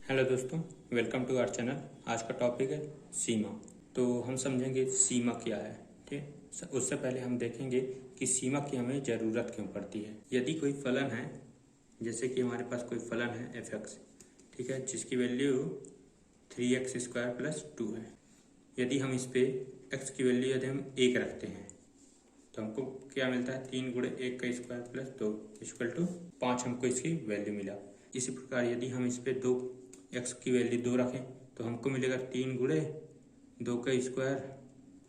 Hello दोस्तों, welcome to our channel. आज का टॉपिक है सीमा। तो हम समझेंगे सीमा क्या है। ठीक, उससे पहले हम देखेंगे कि सीमा की हमें ज़रूरत क्यों पड़ती है। यदि कोई फलन है, जैसे कि हमारे पास कोई फलन है एफ एक्स, ठीक है, जिसकी वैल्यू 3x² + 2 है। यदि हम इस पे x की वैल्यू यदि हम 1 रखते हैं तो हमको क्या मिलता है, 3 × 1 का स्क्वायर प्लस 2 = 5 हमको इसकी वैल्यू मिला। इसी प्रकार यदि हम इस पे 2 x की वैल्यू 2 रखें तो हमको मिलेगा 3 × 2 का स्क्वायर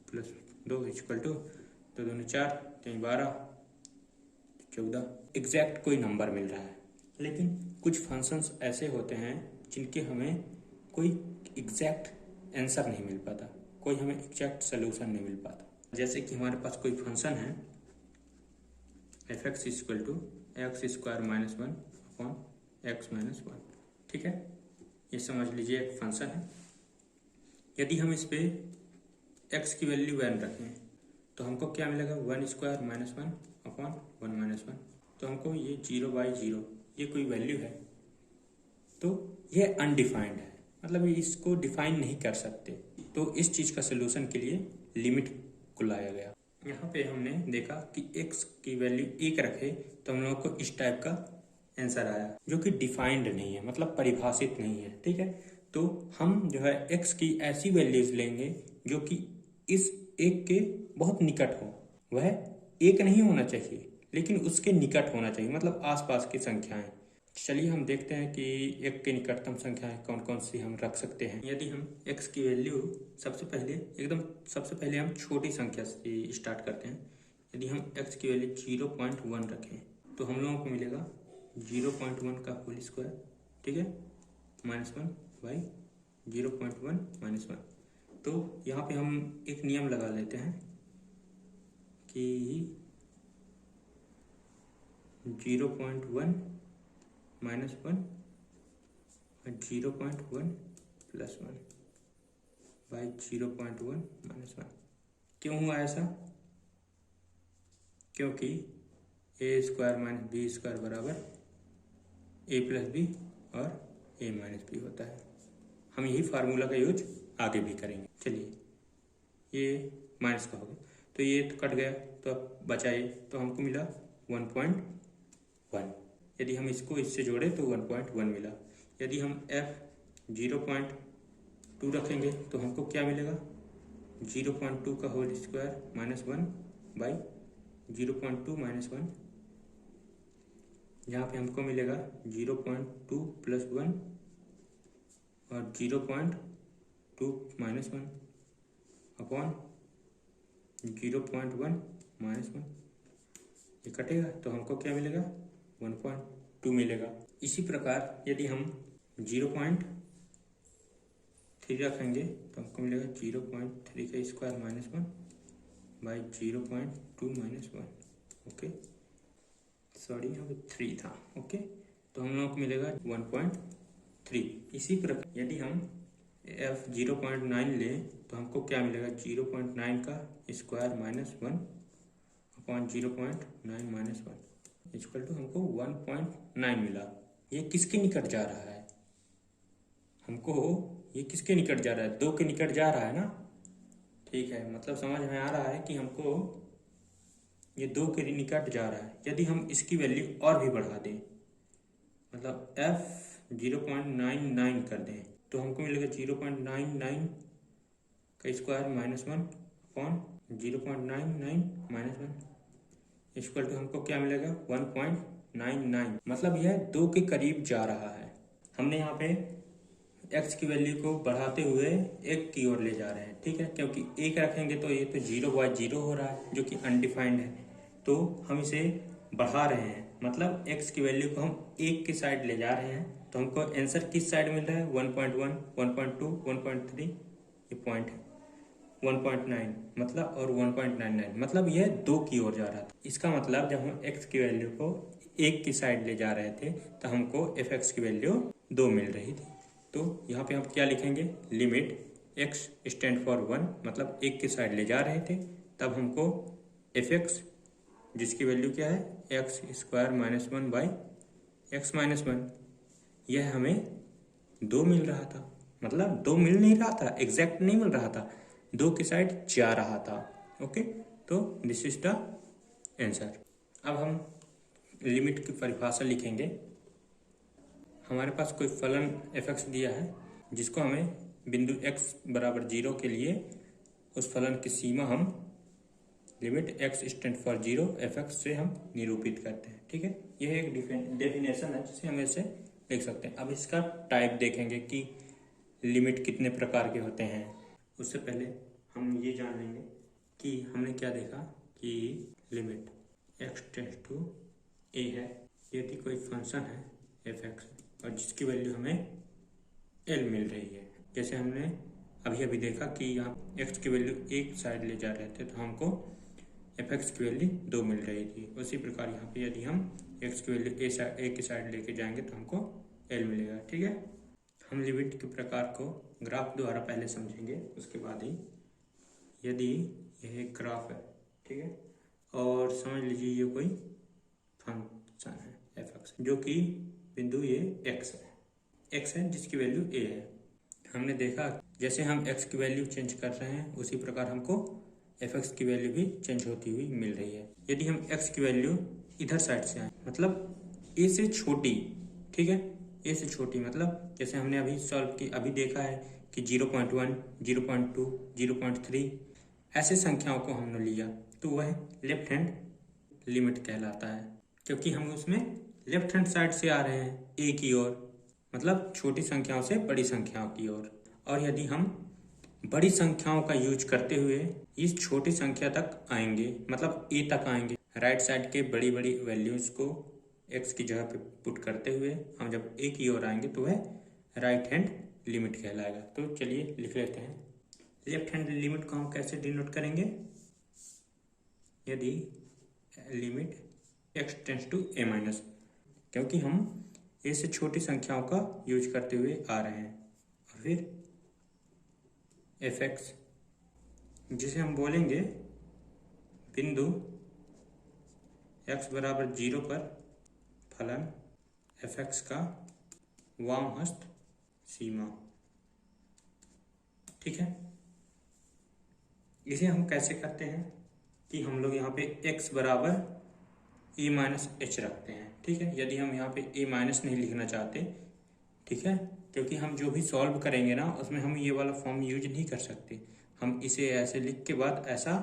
प्लस 2 = 2 दूनी 4, 3 12, 14। एग्जैक्ट कोई नंबर मिल रहा है, लेकिन कुछ फंक्शंस ऐसे होते हैं जिनके हमें कोई एग्जैक्ट आंसर नहीं मिल पाता, कोई हमें एग्जैक्ट सोल्यूशन नहीं मिल पाता। जैसे कि हमारे पास कोई फंक्शन है f(x) = x² - 1/x - 1, ठीक है, ये समझ लीजिए एक फंक्शन है। यदि हम इस पे x की वैल्यू 1 रखें तो हमको क्या मिलेगा, 1² - 1/1 तो हमको ये 0/0 ये कोई वैल्यू है तो ये अनडिफाइंड है, मतलब इसको डिफाइन नहीं कर सकते। तो इस चीज़ का सोल्यूशन के लिए लिमिट को लाया गया। यहाँ पे हमने देखा कि x की वैल्यू 1 रखे तो हम लोगों को इस टाइप का आंसर आया जो कि डिफाइंड नहीं है, मतलब परिभाषित नहीं है। ठीक है, तो हम जो है x की ऐसी वैल्यूज लेंगे जो कि इस एक के बहुत निकट हो। वह एक नहीं होना चाहिए लेकिन उसके निकट होना चाहिए, मतलब आसपास की संख्याएं। चलिए हम देखते हैं कि एक के निकटतम संख्याएं कौन कौन सी हम रख सकते हैं। यदि हम x की वैल्यू सबसे पहले हम छोटी संख्या से स्टार्ट करते हैं। यदि हम x की वैल्यू 0.1 रखें तो हम लोगों को मिलेगा 0.1 का होल स्क्वायर, ठीक है, -1/0.1 - 1। तो यहाँ पे हम एक नियम लगा लेते हैं कि 0.1 - 1 0.1 + 1/0.1 - 1। क्यों हुआ ऐसा? क्योंकि a² - b² = a + b और a - b होता है। हम यही फार्मूला का यूज आगे भी करेंगे। चलिए, ये माइनस का हो गया तो ये तो कट गया, तो अब बचा ये, तो हमको मिला 1.1। यदि हम इसको इससे जोड़े तो 1.1 मिला। यदि हम f(0.2) रखेंगे तो हमको क्या मिलेगा, 0.2 का होल स्क्वायर -1/0.2 - 1। यहाँ पे हमको मिलेगा 0.2 + 1 और 0.2 - 1 अपॉन 0.1 - 1। ये कटेगा तो हमको क्या मिलेगा, 1.2 मिलेगा। इसी प्रकार यदि हम 0.3 रखेंगे तो हमको मिलेगा 0.3 का स्क्वायर -1/0.2 - 1। ओके, सॉरी यहाँ पे 3 था। ओके, तो हम लोग को मिलेगा 1.3। इसी प्रकार यदि हम f(0.9) लें तो हमको क्या मिलेगा, 0.9 का स्क्वायर -1/0.9 - 1 = हमको 1.9 मिला। ये किसके निकट जा रहा है, हमको ये किसके निकट जा रहा है, 2 के निकट जा रहा है ना। ठीक है, मतलब समझ में आ रहा है कि हमको ये 2 के निकट जा रहा है। यदि हम इसकी वैल्यू और भी बढ़ा दें, मतलब f(0.99) कर दें तो हमको मिलेगा 0.99 का स्क्वायर -1/0.99 - 1 = हमको क्या मिलेगा, 1.99। मतलब यह 2 के करीब जा रहा है। हमने यहाँ पे x की वैल्यू को बढ़ाते हुए 1 की ओर ले जा रहे हैं। ठीक है, क्योंकि 1 रखेंगे तो ये तो 0/0 हो रहा है जो कि अनडिफाइंड है, तो हम इसे बढ़ा रहे हैं, मतलब x की वैल्यू को हम 1 की साइड ले जा रहे हैं। तो हमको आंसर किस साइड मिल रहा है, 1.1 1.2 1.3, ये पॉइंट है 1.9 मतलब, और 1.99 मतलब यह 2 की ओर जा रहा था। इसका मतलब जब हम x की वैल्यू को 1 की साइड ले जा रहे थे तो हमको f(x) की वैल्यू 2 मिल रही थी। तो यहाँ पे हम क्या लिखेंगे, लिमिट x stand for 1, मतलब 1 की साइड ले जा रहे थे, तब हमको f(x) जिसकी वैल्यू क्या है, x² - 1/x - 1, यह हमें 2 मिल रहा था, मतलब 2 मिल नहीं रहा था, एग्जैक्ट नहीं मिल रहा था, 2 की साइड जा रहा था। ओके, तो दिस इज द आंसर। अब हम लिमिट की परिभाषा लिखेंगे। हमारे पास कोई फलन f(x) दिया है जिसको हमें बिंदु x बराबर 0 के लिए उस फलन की सीमा हम limit x tend for 0 f(x) से हम निरूपित करते हैं। ठीक है, यह एक डेफिनेशन है जिसे हम ऐसे लिख सकते हैं। अब इसका टाइप देखेंगे कि लिमिट कितने प्रकार के होते हैं। उससे पहले हम ये जान लेंगे कि हमने क्या देखा कि limit x tends to a है यदि कोई फंक्शन है f(x) और जिसकी वैल्यू हमें l मिल रही है। जैसे हमने अभी अभी देखा कि यहाँ x की वैल्यू एक साइड ले जा रहे थे तो हमको f(x) की वैल्यू 2 मिल रही थी। उसी प्रकार यहाँ पे यदि हम x की वैल्यू a की साइड लेके जाएंगे तो हमको l मिलेगा। ठीक है, हम लिमिट के प्रकार को ग्राफ द्वारा पहले समझेंगे, उसके बाद ही यदि यह एक ग्राफ है, ठीक है, और समझ लीजिए ये कोई फंक्शन है f(x) जो कि बिंदु ये x है जिसकी वैल्यू a है। हमने देखा जैसे हम x की वैल्यू चेंज कर रहे हैं उसी प्रकार हमको f(x) की वैल्यू भी चेंज होती हुई मिल रही है। यदि हम x की वैल्यू इधर साइड से आए, मतलब a से छोटी, ठीक है, a से छोटी, मतलब जैसे हमने अभी सॉल्व की, अभी देखा है कि 0.1, 0.2, 0.3 ऐसे संख्याओं को हमने लिया तो वह लेफ्ट हैंड लिमिट कहलाता है, क्योंकि हम उसमें लेफ्ट हैंड साइड से आ रहे हैं a की ओर, मतलब छोटी संख्याओं से बड़ी संख्याओं की ओर। और यदि हम बड़ी संख्याओं का यूज करते हुए इस छोटी संख्या तक आएंगे, मतलब a तक आएंगे, राइट साइड के बड़ी बड़ी वैल्यूज को x की जगह पे पुट करते हुए हम जब a की ओर आएंगे तो वह राइट हैंड लिमिट कहलाएगा। तो चलिए लिख लेते हैं। लेफ्ट हैंड लिमिट को हम कैसे डिनोट करेंगे? यदि limit x tends to a minus, क्योंकि हम a से छोटी संख्याओं का यूज करते हुए आ रहे हैं, और फिर f(x) जिसे हम बोलेंगे बिंदु x बराबर 0 पर फलन f(x) का वाम हस्त सीमा। ठीक है, इसे हम कैसे करते हैं कि हम लोग यहाँ पे x बराबर a माइनस h रखते हैं। ठीक है, यदि हम यहाँ पे a माइनस नहीं लिखना चाहते, ठीक है, क्योंकि हम जो भी सॉल्व करेंगे ना उसमें हम ये वाला फॉर्म यूज नहीं कर सकते। हम इसे ऐसे लिख के बाद ऐसा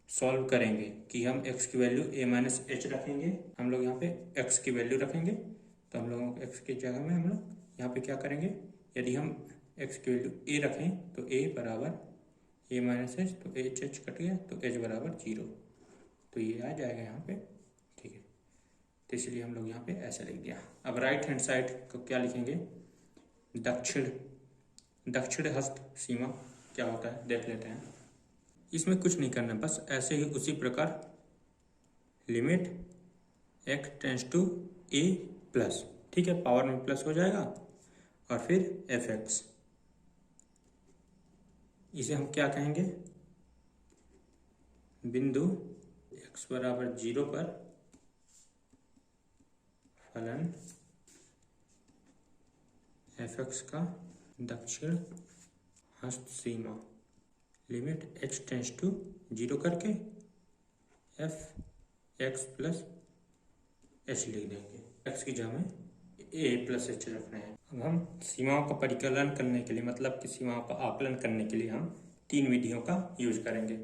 सॉल्व करेंगे कि हम x की वैल्यू a माइनस h रखेंगे, हम लोग यहाँ पे x की वैल्यू रखेंगे, तो हम लोग x की जगह में हम लोग यहाँ पे क्या करेंगे, यदि हम x की वैल्यू a रखें तो a बराबर a माइनस h, तो h कट गया तो h बराबर 0, तो ये आ जाएगा यहाँ पे। ठीक है, तो इसलिए हम लोग यहाँ पे ऐसा लिख दिया। अब राइट हैंड साइड को क्या लिखेंगे? दक्षिण हस्त सीमा क्या होता है देख लेते हैं। इसमें कुछ नहीं करना, बस ऐसे ही उसी प्रकार limit x tends to a plus, ठीक है, पावर में प्लस हो जाएगा, और फिर f(x), इसे हम क्या कहेंगे? बिंदु x बराबर 0 पर फलन f(x) का दक्षिण हस्त सीमा लिमिट h टेंड्स टू 0 करके f(x) प्लस h लिख देंगे। x की जगह में a प्लस h रखना है। अब हम सीमाओं का परिकलन करने के लिए, मतलब कि सीमाओं का आकलन करने के लिए हम 3 विधियों का यूज करेंगे।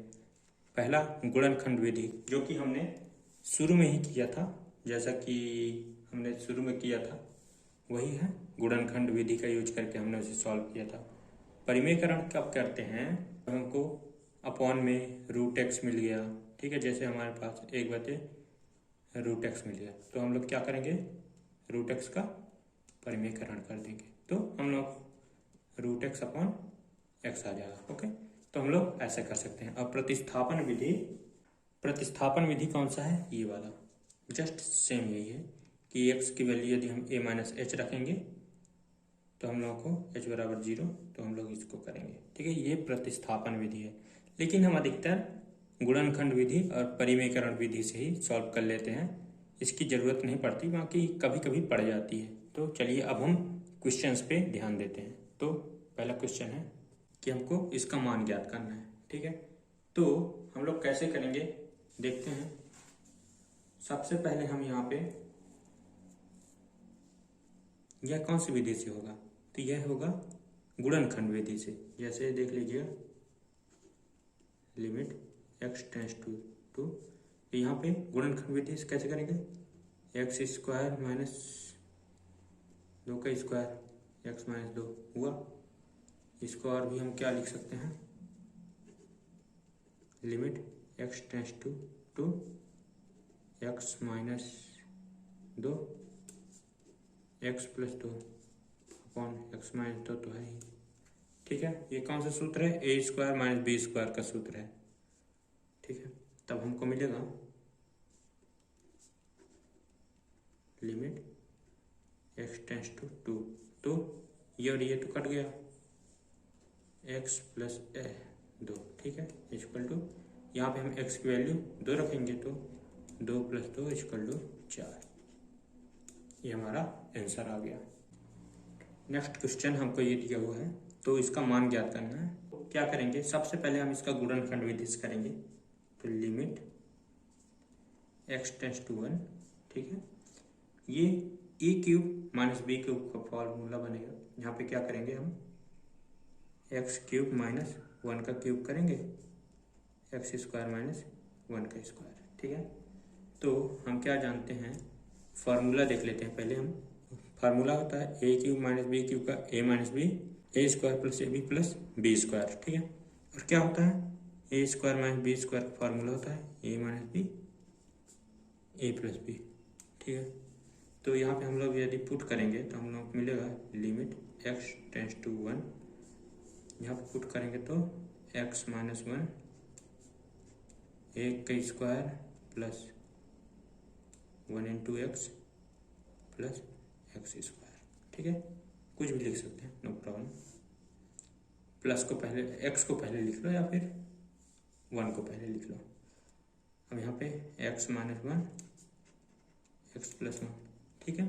पहला गुणनखंड विधि, जो कि हमने शुरू में ही किया था, जैसा कि हमने शुरू में किया था वही है गुणनखंड विधि का यूज करके हमने उसे सॉल्व किया था। परिमेयकरण कब करते हैं? हमको अपॉन में √x मिल गया, ठीक है, जैसे हमारे पास 1/√x मिल गया, तो हम लोग क्या करेंगे? √x का परिमेयकरण कर देंगे, तो हम लोग √x अपॉन x आ जाएगा। ओके, तो हम लोग ऐसे कर सकते हैं। अब प्रतिस्थापन विधि कौन सा है? ये वाला, जस्ट सेम यही है कि x की वैल्यू यदि हम a माइनस h रखेंगे तो हम लोगों को h बराबर 0, तो हम लोग इसको करेंगे। ठीक है, ये प्रतिस्थापन विधि है, लेकिन हम अधिकतर गुणनखंड विधि और परिमेयकरण विधि से ही सॉल्व कर लेते हैं, इसकी ज़रूरत नहीं पड़ती, बाकी कभी कभी पड़ जाती है। तो चलिए अब हम क्वेश्चंस पे ध्यान देते हैं। तो पहला क्वेश्चन है कि हमको इसका मान ज्ञात करना है, ठीक है। तो हम लोग कैसे करेंगे देखते हैं। सबसे पहले हम यहाँ पे यह कौन सी विधि से होगा, तो यह होगा गुणनखंड विधि से। जैसे देख लीजिए लिमिट x टेंस टू 2, तो यहाँ पे गुणनखंड विधि से कैसे करेंगे, एक्स स्क्वायर माइनस 2 का स्क्वायर x माइनस 2 हुआ। इसको और भी हम क्या लिख सकते हैं, limit x tends to 2 x minus 2 x plus 2 upon x minus 2 तो है ही, ठीक है। ये कौन सा सूत्र है, A square minus B square का सूत्र है, ठीक है। तब हमको मिलेगा लिमिट x टेंस टू 2, तो ये और ये तो कट गया, x प्लस 2, ठीक है, इक्वल टू यहाँ पे हम x की वैल्यू 2 रखेंगे तो 2 प्लस 2 इक्वल टू 4। ये हमारा आंसर आ गया। नेक्स्ट क्वेश्चन हमको ये दिया हुआ है, तो इसका मान ज्ञात करना है। तो क्या करेंगे, सबसे पहले हम इसका गुणनखंड विधि से करेंगे। तो लिमिट x टेंस टू 1, ठीक है। ये ए क्यूब माइनस बी क्यूब का फॉर्मूला बनेगा। यहाँ पे क्या करेंगे हम, एक्स क्यूब माइनस 1 का क्यूब करेंगे, एक्स स्क्वायर माइनस 1 का स्क्वायर, ठीक है। तो हम क्या जानते हैं, फार्मूला देख लेते हैं पहले हम। फार्मूला होता है A cube minus B cube का A minus B, A square plus A B plus B square, ठीक है। और क्या होता है, A square minus B square का फार्मूला होता है A minus B A plus B, ठीक है। तो यहाँ पे हम लोग यदि पुट करेंगे तो हम लोग मिलेगा लिमिट x टेंस टू 1, यहाँ पे पुट करेंगे तो x माइनस 1 1 का square plus 1 into x plus x square, ठीक है। कुछ भी लिख सकते हैं, नो प्रॉब्लम। प्लस को पहले, x को पहले लिख लो या फिर 1 को पहले लिख लो। अब यहाँ पे x माइनस 1 एक्स प्लस 1, ठीक है।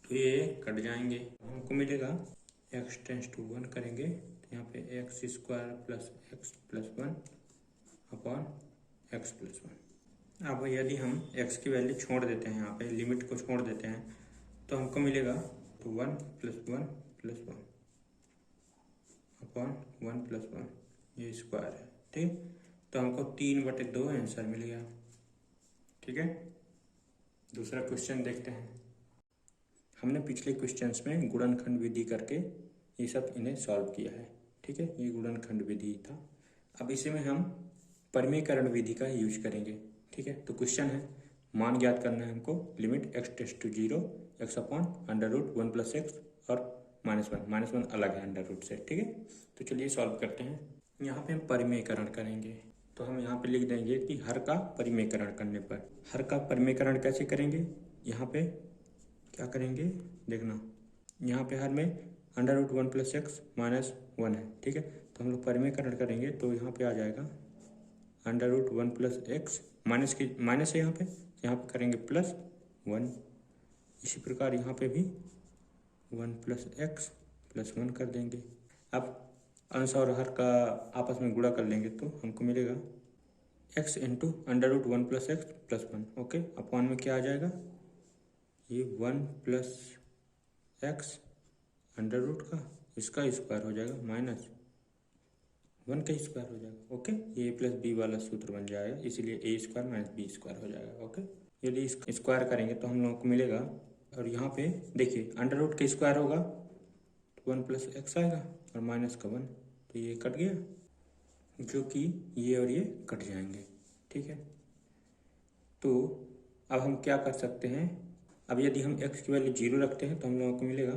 तो ये कट जाएंगे, हमको मिलेगा x टेंस टू 1 करेंगे तो यहाँ पे x square plus x plus 1 upon x plus 1। अब यदि हम x की वैल्यू छोड़ देते हैं, यहाँ पे लिमिट को छोड़ देते हैं, तो हमको मिलेगा तो 1 प्लस 1 प्लस 1 अपॉन 1 प्लस 1, ये स्क्वायर है, ठीक। तो हमको 3/2 आंसर मिल गया, ठीक है। दूसरा क्वेश्चन देखते हैं। हमने पिछले क्वेश्चंस में गुणनखंड विधि करके ये सब इन्हें सॉल्व किया है, ठीक है। ये गुणनखंड विधि था। अब इसी में हम परिमेयकरण विधि का यूज करेंगे, ठीक है। तो क्वेश्चन है, मान ज्ञात करना है हमको, limit x tends to 0 x upon under root 1 plus x और -1 अलग है अंडर रूट से, ठीक है। तो चलिए सॉल्व करते हैं। यहाँ पे हम परिमेयकरण करेंगे, तो हम यहाँ पे लिख देंगे कि हर का परिमेयकरण करने पर, हर का परिमेयकरण कैसे करेंगे, यहाँ पे क्या करेंगे देखना, यहाँ पे हर में under root 1 plus x minus 1 है, ठीक है। तो हम लोग परिमेयकरण करेंगे तो यहाँ पे आ जाएगा under root 1 plus x, minus है यहाँ पे करेंगे प्लस 1। इसी प्रकार यहाँ पे भी 1 प्लस एक्स प्लस 1 कर देंगे। अब अंश और हर का आपस में गुणा कर लेंगे तो हमको मिलेगा x into under root 1 plus x plus 1, okay. Upon में क्या आ जाएगा, ये 1 प्लस एक्स अंडर रूट का इसका स्क्वायर हो जाएगा माइनस 1 का स्क्वायर हो जाएगा, ओके। ये प्लस बी वाला सूत्र बन जाएगा, इसीलिए ए स्क्वायर माइनस बी स्क्वायर हो जाएगा, ओके। यदि इसका स्क्वायर करेंगे तो हम लोगों को मिलेगा, और यहाँ पे देखिए अंडर रूट का स्क्वायर होगा तो 1 प्लस एक्स आएगा और माइनस का 1, तो ये कट गया, जो कि ये और ये कट जाएंगे, ठीक है। तो अब हम क्या कर सकते हैं, अब यदि हम x की वैल्यू 0 रखते हैं तो हम लोगों को मिलेगा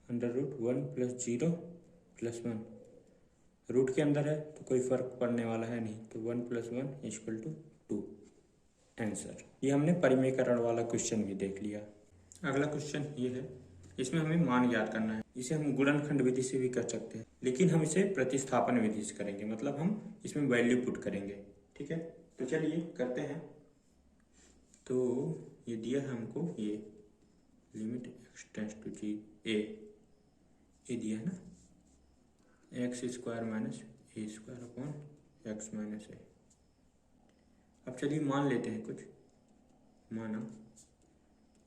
under root 1 plus 0 plus 1, root के अंदर है तो कोई फर्क पड़ने वाला है नहीं, तो 1 प्लस 1 इक्वल टू 2 आंसर। ये हमने परिमेयकरण वाला क्वेश्चन भी देख लिया। अगला क्वेश्चन ये है, इसमें हमें मान ज्ञात करना है। इसे हम गुणनखंड विधि से भी कर सकते हैं, लेकिन हम इसे प्रतिस्थापन विधि से करेंगे, मतलब हम इसमें वैल्यू पुट करेंगे, ठीक है। तो चलिए करते हैं। तो ये दिया है हमको, ये लिमिट एक्स टेंस टू जी ए दिया है ना, x square minus a square upon x minus a. अब चलिए मान लेते हैं कुछ, माना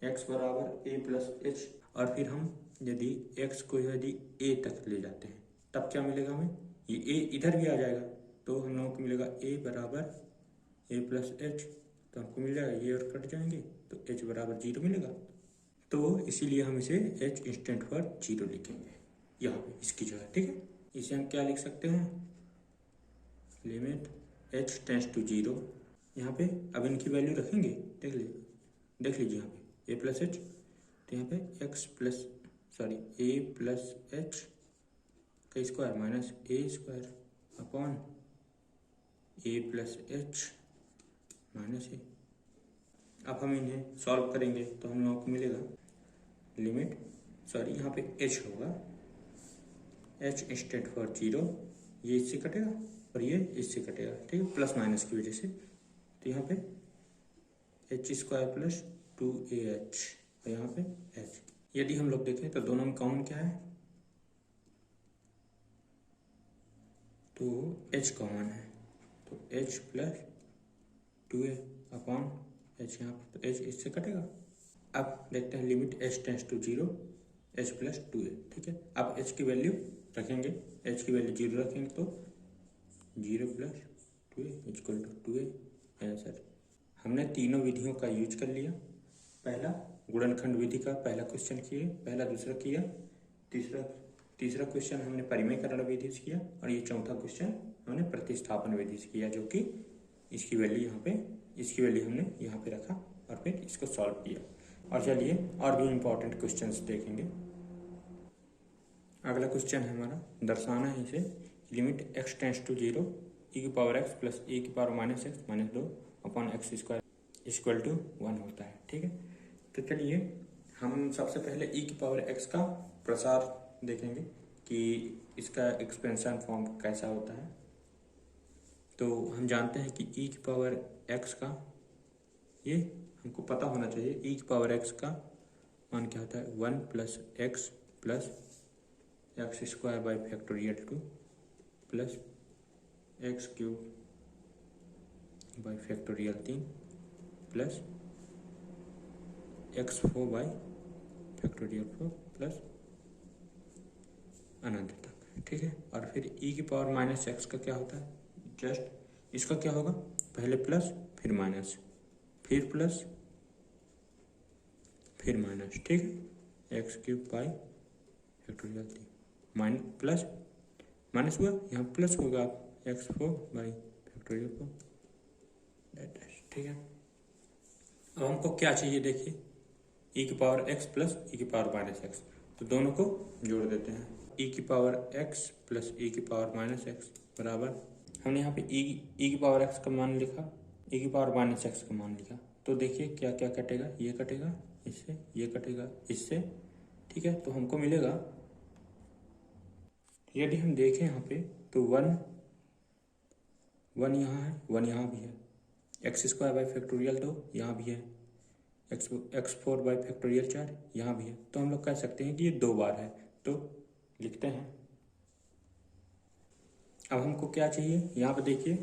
x बराबर a प्लस एच, और फिर हम यदि x को यदि a तक ले जाते हैं तब क्या मिलेगा हमें, ये a इधर भी आ जाएगा तो हम लोगों को मिलेगा a बराबर a प्लस एच, तो हमको मिल जाएगा ये और कट जाएंगे तो h बराबर 0 मिलेगा। तो इसीलिए हम इसे h इंस्टेंट फॉर 0 लिखेंगे यहाँ पे इसकी जगह, ठीक है। इसे हम क्या लिख सकते हैं, लिमिट h टेंस टू 0, यहाँ पे अब इनकी वैल्यू रखेंगे, देख लीजिए यहाँ पे a प्लस एच, तो यहाँ पे a प्लस एच का square minus a square upon a plus h minus a. अब हम इन्हें सॉल्व करेंगे तो हम लोगों को मिलेगा लिमिट, यहाँ पे h होगा, h इंस्टेंट फॉर 0, ये इससे कटेगा और ये इससे कटेगा, ठीक है, प्लस माइनस की वजह से। तो यहाँ पे एच स्क्वायर प्लस 2ah और यहाँ पे h। यदि हम लोग देखें तो दोनों में कॉमन क्या है, तो h कॉमन है, तो h plus 2a upon h, यहाँ पे तो h इससे कटेगा। अब देखते हैं limit h tends to 0 h plus 2a, ठीक है। अब h की वैल्यू रखेंगे, h की वैल्यू 0 रखेंगे तो 0 plus 2a equal to 2a answer. हमने तीनों विधियों का यूज कर लिया, पहला गुणनखंड विधि का पहला क्वेश्चन किए, दूसरा किया, तीसरा क्वेश्चन हमने परिमेयकरण विधि से किया, और ये चौथा क्वेश्चन हमने प्रतिस्थापन विधि से किया, जो कि इसकी वैल्यू हमने यहाँ पे रखा और फिर इसको सॉल्व किया। और चलिए और भी इम्पोर्टेंट क्वेश्चंस देखेंगे। अगला क्वेश्चन है हमारा, दर्शाना है इसे, limit x tends to 0 e की पावर x प्लस e की power minus x minus 2 upon x square equal to 1 होता है, ठीक है। तो चलिए हम सबसे पहले e की पावर x का प्रसार देखेंगे कि इसका एक्सपेंशन फॉर्म कैसा होता है। तो हम जानते हैं कि e की पावर x का, ये हमको पता होना चाहिए, e की पावर x का मान क्या होता है, 1 plus x plus x square by factorial 2 plus x cube by factorial 3 plus x4 by factorial 4 plus अनंत तक, ठीक है। और फिर e की पावर माइनस एक्स का क्या होता है, जस्ट इसका क्या होगा, पहले प्लस फिर माइनस फिर प्लस फिर माइनस, ठीक है, x cube by factorial 3 minus plus minus हुआ, यहाँ प्लस होगा x4 बाई फैक्टोरियल 4, ठीक है। अब हमको क्या चाहिए, देखिए e की पावर x प्लस e की पावर माइनस एक्स, तो दोनों को जोड़ देते हैं, e की पावर x प्लस e की पावर माइनस एक्स बराबर, हमने यहाँ पे e की पावर x का मान लिखा, e की पावर माइनस एक्स का मान लिखा, तो देखिए क्या क्या कटेगा, ये कटेगा इससे, ये कटेगा इससे, ठीक है। तो हमको मिलेगा, यदि हम देखें यहाँ पे तो 1 यहाँ है, 1 यहाँ भी है, एक्स स्क्वायर बाई फैक्टोरियल 2 यहाँ भी है, x4 बाई फैक्टोरियल 4 यहाँ भी है, तो हम लोग कह सकते हैं कि ये 2 बार है। तो लिखते हैं, अब हमको क्या चाहिए, यहाँ पे देखिए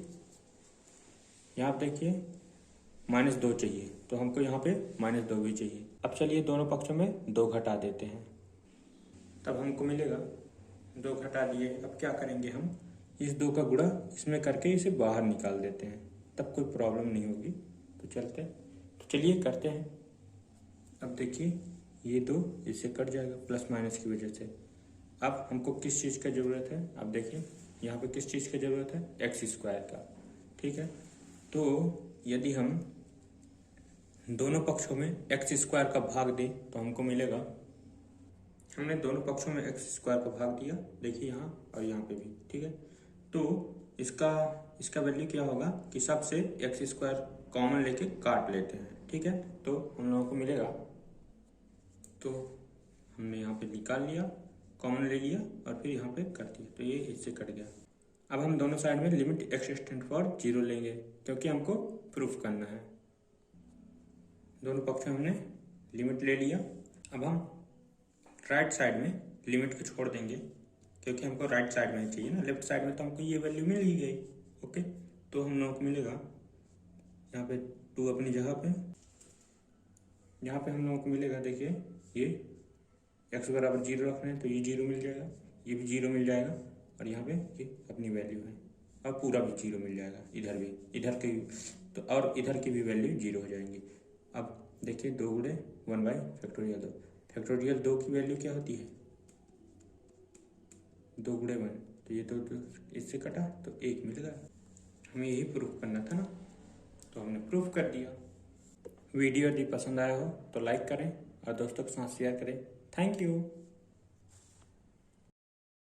-2 चाहिए, तो हमको यहाँ पे -2 भी चाहिए। अब चलिए दोनों पक्षों में 2 घटा देते हैं, तब हमको मिलेगा 2 घटा दिए। अब क्या करेंगे, हम इस 2 का गुणा इसमें करके इसे बाहर निकाल देते हैं, तब कोई प्रॉब्लम नहीं होगी। तो चलिए करते हैं। अब देखिए ये 2 इससे कट जाएगा प्लस माइनस की वजह से। अब हमको किस चीज़ का ज़रूरत है, अब देखिए यहाँ पे किस चीज़ का ज़रूरत है, एक्स स्क्वायर का, ठीक है। तो यदि हम दोनों पक्षों में एक्स स्क्वायर का भाग दें तो हमको मिलेगा, हमने दोनों पक्षों में एक्स स्क्वायर का भाग दिया, देखिए यहाँ और यहाँ पे भी, ठीक है। तो इसका वैल्यू क्या होगा कि सबसे एक्स स्क्वायर कॉमन लेके काट लेते हैं, ठीक है। तो हम लोगों को मिलेगा, तो हमने यहाँ पे निकाल लिया, कॉमन ले लिया और फिर यहाँ पे कर दिया, तो ये इससे कट गया। अब हम दोनों साइड में लिमिट एक्स टेंड फॉर 0 लेंगे, क्योंकि हमको प्रूफ करना है। दोनों पक्ष में हमने लिमिट ले लिया। अब हम राइट साइड में लिमिट को छोड़ देंगे, क्योंकि हमको राइट साइड में चाहिए ना, लेफ्ट साइड में तो हमको ये वैल्यू मिल ही गई। ओके, तो हम लोगों को मिलेगा यहाँ पे 2 अपनी जगह पे, यहाँ पे हम लोगों को मिलेगा, देखिए ये x बराबर 0 रख रहे हैं तो ये 0 मिल जाएगा, ये भी 0 मिल जाएगा, और यहाँ पे ये अपनी वैल्यू है। अब पूरा भी 0 मिल जाएगा, इधर भी, इधर की तो, और इधर की भी वैल्यू 0 हो जाएंगी। अब देखिए 2 गुणे 1/फैक्टोरियल 2, फैक्टोरियल 2 की वैल्यू क्या होती है, 2 गुणे 1, तो ये तो इससे कटा तो 1 मिल गया। हमें यही प्रूफ करना था ना, तो हमने प्रूफ कर दिया। वीडियो यदि पसंद आया हो तो लाइक करें और दोस्तों के साथ शेयर करें। Thank you.